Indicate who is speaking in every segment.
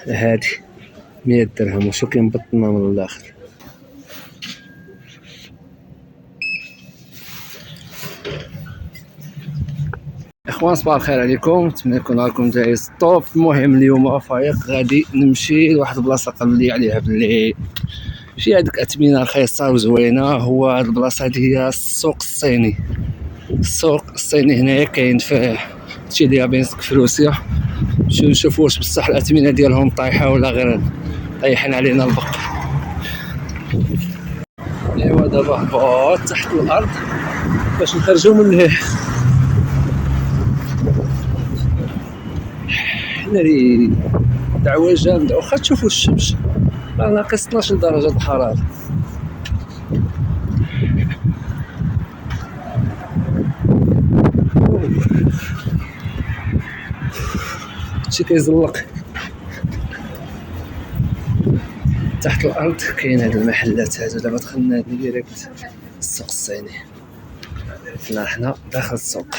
Speaker 1: هادي 100 درهم. وشو كاين بطنا من الاخر. اخوان صباح الخير عليكم، نتمنى يكون نهاركم جايز طوب. المهم اليوم فايق غادي نمشي لواحد البلاصه قال لي عليها باللي شي هذيك اثمنه رخيصه وزوينه. هو هاد البلاصه هادي هي السوق الصيني. السوق الصيني هنايا كاين فيه شي ديابينسك في روسيا. نمشيو نشوفو واش بصح الاثمنه ديالهم طايحه ولا غير طايحين علينا البق. ايوا دابا هبط تحت الارض باش نخرجو من هنا. حنا لي دعوه جامده. واخا تشوفوا الشمس راه ناقص 12 درجه الحراره. هادشي كيزلق. تحت الارض كاين هاد المحلات هادو. دابا دخلنا ديريكت السوق الصيني. حنا داخل السوق.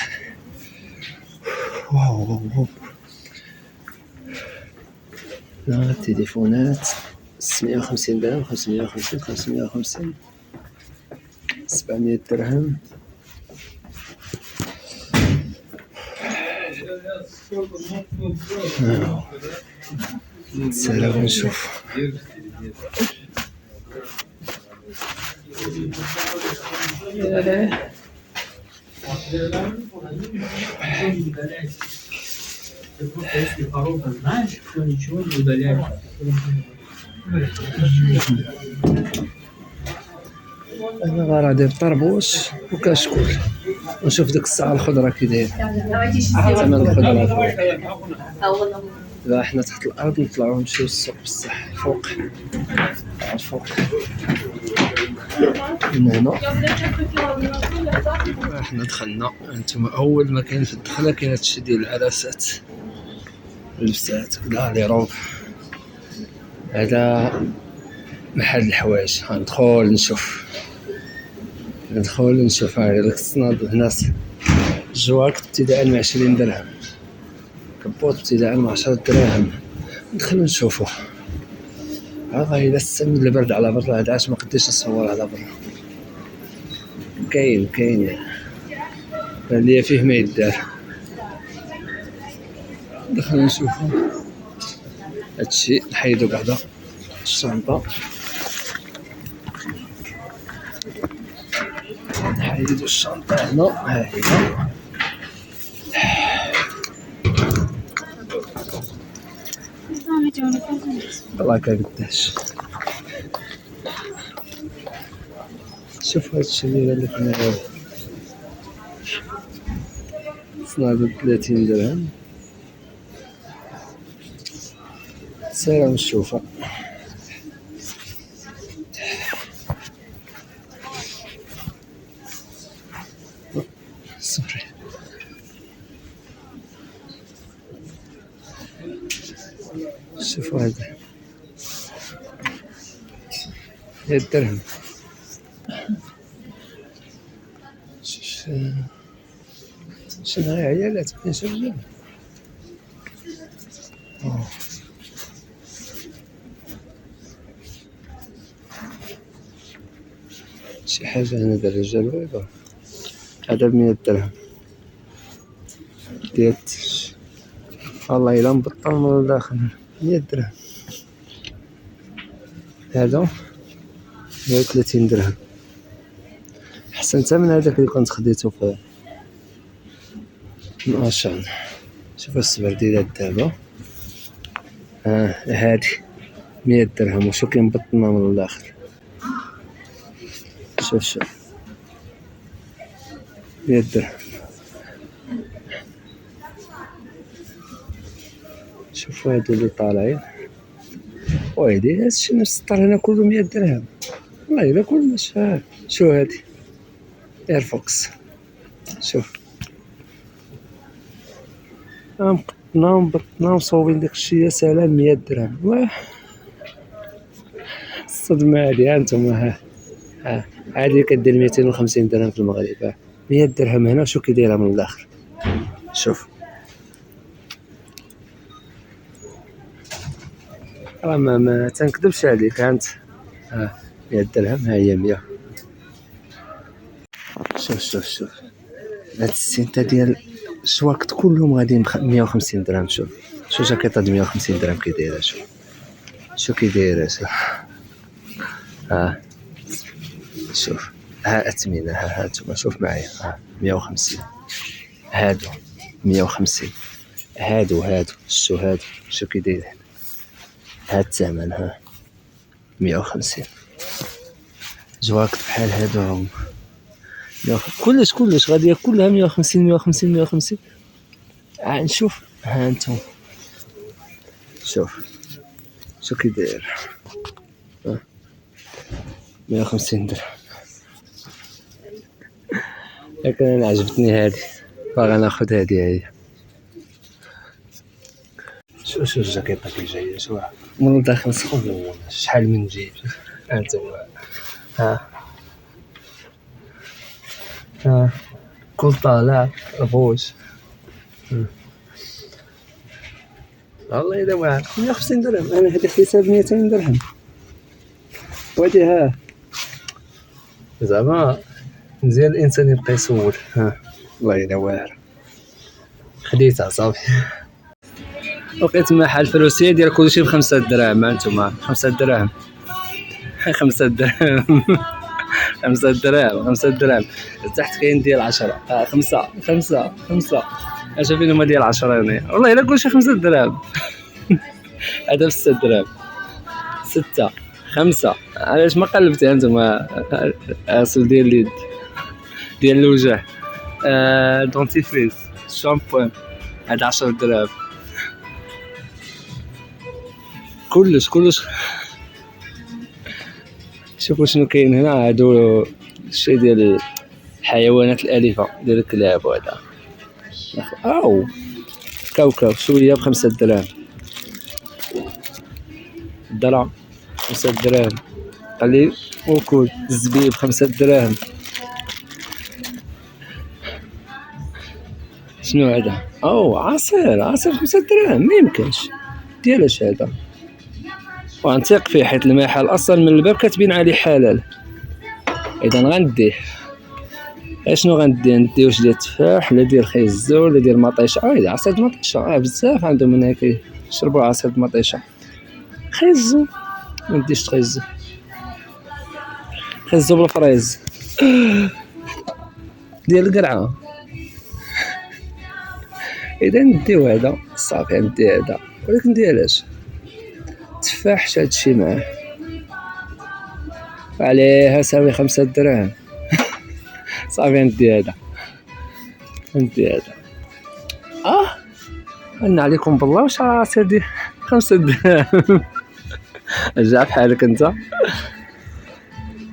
Speaker 1: واو لا التليفونات 650 درهم، 550 550 700 درهم. نتسالى ونشوف. انا غادي بطربوش وكشكول ونشوف ديك الساعه الخضره كي داير ثمن الخضره فوق. لا حنا تحت الارض نطلعو نمشيو للسوق بصح فوق من هنا. حنا دخلنا. انتما اول ما كاين في الدخله كاين هادشي ديال العراسات، اللبسات كدا لي روب. هذا محل الحوايج. غندخل نشوف هاي داك الصناد. الناس جواكت ابتداء من 20 درهم، كبوط ابتداء من 10 دراهم. ندخل نشوفو. غير السم البرد على برا. هذا عاش ما قديش نصور على برا. كاين اللي فيه ما يدار. ندخل نشوفو هادشي. نحيدو بعدا الشنطة، نحيدو الشنطة هنا. ها هي والله كنقداش. شوف هادشي اللي قال لك انا صنادل 30 درهم. سير نشوفو. سوري شوفوا هذا 100 درهم. شنو هاي عيالات بين شجر. شي حاجة هنا ديال الرجال ويبا. هذا ب100 درهم ديت. والله إلا مبطل من الداخل 100 درهم. هذا 130 درهم. حسن ثمن هذاك اللي كنت خديته في ماشان. شوف السبرديلات دابا. هادي 100 درهم. وشو كاين بطنا من الاخر. شوف 100 درهم. شوفوا هادو اللي طالعين. ويلي هادشي نفس الطر هنا كله 100 درهم. والله الا كل ماشي. شو هادي ايرفوكس. شوف مقطنا مصوبين داكشي. يا سلام 100 درهم. واه الصدمة هادي. هانتوما هادي كدير 250 درهم في المغرب. 100 درهم هنا. شو كيديرها من الاخر. شوف راه ما تنكذبش عليك. هانت 100 درهم، ها هي 100. شوف هاد السنتة ديال الشواكط كلهم غاديين 150 درهم. شوف جاكيطة د 150 درهم كي دايرة. شو كي دايرة. شوف ها الثمنة، ها انتوما شوف معايا. 150 هادو، 150 هادو شو كي داير. هاد الثمن 150. جواكط بحال هادو هما كلش غادي كلها 150. نشوف ها انتم شو كي داير. 150 درهم. لكن انا عجبتني هادي، باغا ناخد هادي. هي شوف الجاكيطه كي جايه. شوف من الداخل سخون، شحال من جيب. انتم كل طالع ربوش. والله الا واعر 150 درهم. انا هادي حساب 200 درهم. بغيتي زعما مزيان الانسان يبقى يسول. والله الا واعر خديتها صافي. لقيت محل فلوسيه ديال كلشي ب5 دراهم. هانتوما 5 دراهم 5 دراهم 5 دراهم. تحت كاين ديال 10. 5 شوفين هما ديال 10 هنا. والله الا كلشي 5 دراهم. هذا ب 6 دراهم. 6 5. علاش ما قلبتي انتما؟ غسل ديال اليد، ديال الوجه، دونتيفريس، شامبوان، هذا 10 دراهم. كلش شوفوا شنو كاين هنا. هادو الشيء ديال الحيوانات الاليفه ديال الكلاب. وهذا كاوكاو شويه ب5 دراهم. الدرع 5 دراهم قليل وكل. الزبيب 5 دراهم. شنو هذا؟ عصير 5 دراهم. ما يمكنش. ديالاش هذا؟ وغنثيق فيه حيت المحل اصلا من الباب كاتبين عليه حلال. اذا غنديه. شنو ندي واش ديال التفاح ولا ديال خيزو ولا ديال مطيشه؟ عصير مطيشه. بزاف عندهم هنا كيشربوا عصير مطيشه. خيزو ما نديش خيزو بالفريز ديال القرعه. اذا نديو هذا صافي. ندي هذا، ولكن ديالاش تفاح هادشي معاه عليها ساوي 5 دراهم. صافي ندي هذا. قلنا عليكم بالله واش عصير ديال 5 دراهم. رجع بحالك انت.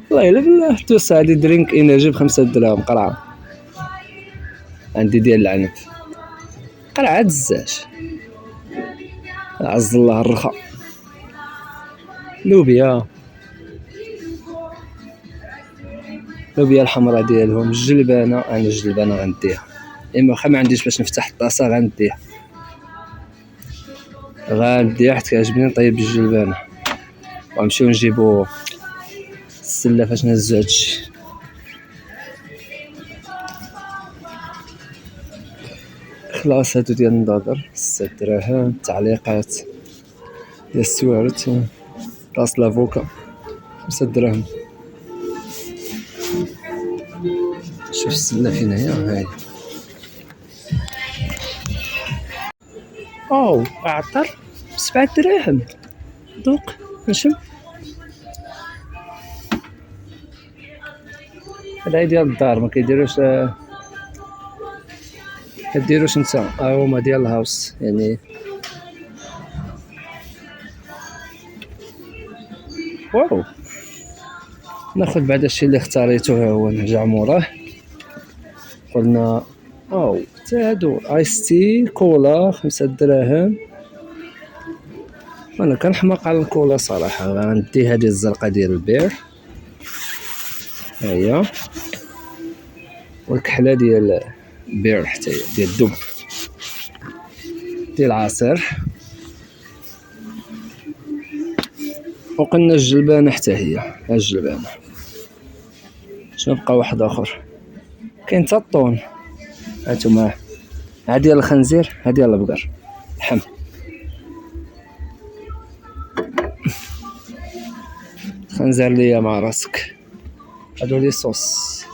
Speaker 1: والله الا بالله توس هادي درينك انرجي ب5 دراهم. قرعه عندي ديال العنب. قرعه دزاج عز الله الرخا. لوبيا الحمراء ديالهم. الجلبانه، انا الجلبانه غنديها. اما ما عنديش باش نفتح الطاسه غنديها حيت كيعجبني نطيب الجلبانه. ونمشيو نجيبو السله فاش نهزو هادشي. خلاص هادو ديال النظاظر 6 دراهم. التعليقات ديال السوارت، راس لافوكا 5 دراهم. شوف السله فين هي. هاي عطر 7 دراهم. دوق نشم. هذا ديال الدار ما كيديروش انت. هما ديال الهاوس يعني. ناخذ بعد الشيء اللي اختاريته. هو نرجع موراه. قلنا حتى هادو ايس تي كولا 5 دراهم. انا كنحماق على الكولا صراحه. غندي هذه الزرقاء ديال البير. هي والكحله ديال البير حتى هي ديال الدب ديال العصير. وقلنا الجلبانة حتى هي، ها الجلبانة. شنو بقى واحد اخر؟ كاين حتى الطون، هانتوما، ها ديال الخنزير، ها ديال البقر لحم. خنزير ليا مع راسك. هادو لي صوص.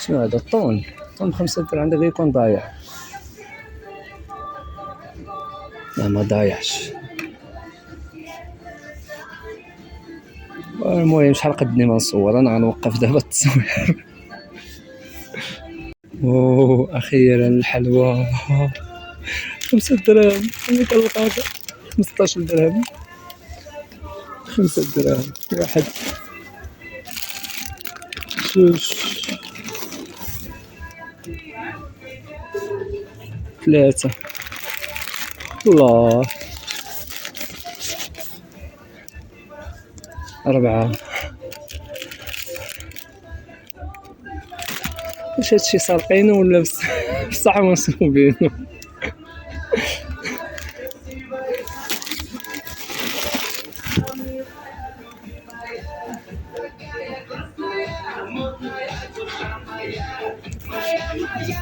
Speaker 1: شنو هذا؟ الطون ب5 درهم، عندك يكون ضايع. لا ما ضايعش. المهم شحال قدني ما نصور، انا غنوقف دابا التصوير. اوه اخيرا الحلوى. 5 دراهم، انا كنلقاها 15 درهم. 5 دراهم، واحد، جوج، 3، الله، 4. واش هادشي سارقينو ولا بصح منصوبينو؟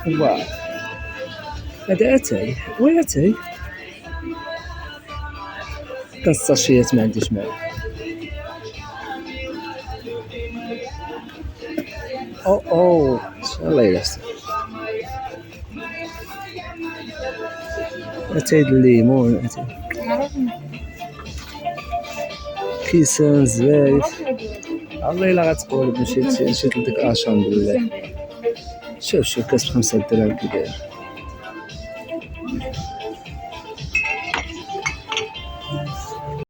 Speaker 1: واو، هذا اتاي واتاي. كنستاشيات ما عنديش معاه. او الله يلعن. اتاي الليمون، اتاي كيسان زوايف. الله الا غتقول مشيت لديك اشان بالله. شوف كاس ب5 دراهم كي داير.